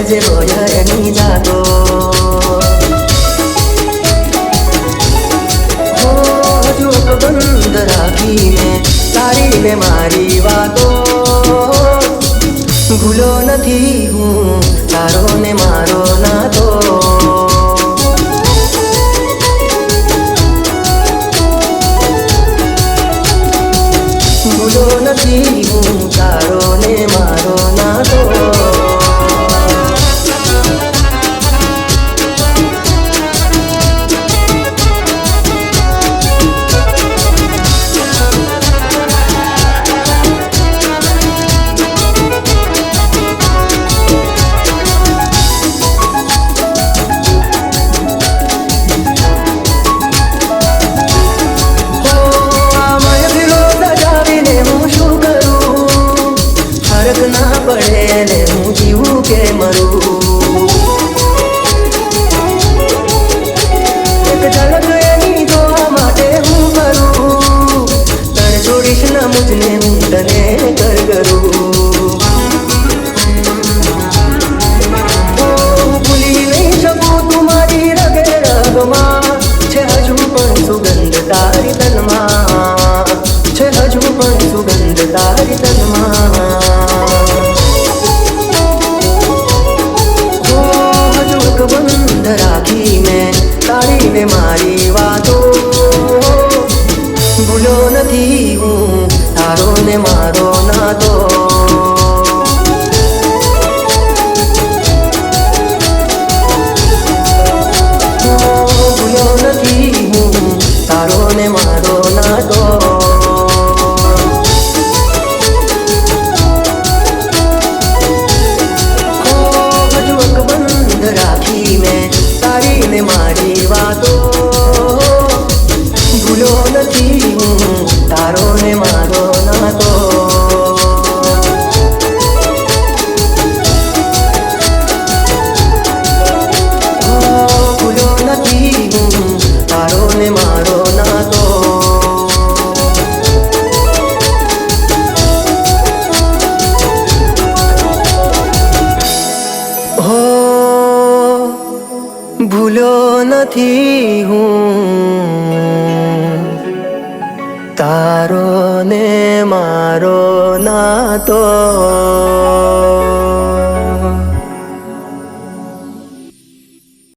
જે રોય એની જાતો હજુ બંધ રાખીને તારીને મારી વાતો ભૂલો નથી હું તારો ને મારો નાતો ભૂલો નથી હું તારો ને મારો નાતો ના પડે ને હું જીવું કે મરું એક ઝલક એની જોવા માટે હું કરું તને છોડીશ ના મુજને હું તને કરું ભૂલી નહીં શકું તું મારી રગે રગમાં છે હજુ પણ સુગંધ તારી તનમાં છે હજુ પણ સુગંધ તારી તનમાં બંધ રાખીને તારીને મારી વાતો ભૂલો નથી હું તારો ને મારો નાતો ભૂલો નથી હું તારો ને મારો નાતો તારીને મારી વાતો ભૂલો નથી હું તારો ને મારો નાતો ભૂલો નથી હું તારો ને મારો નાતો ભૂલો નથી હું તારો ને મારો નાતો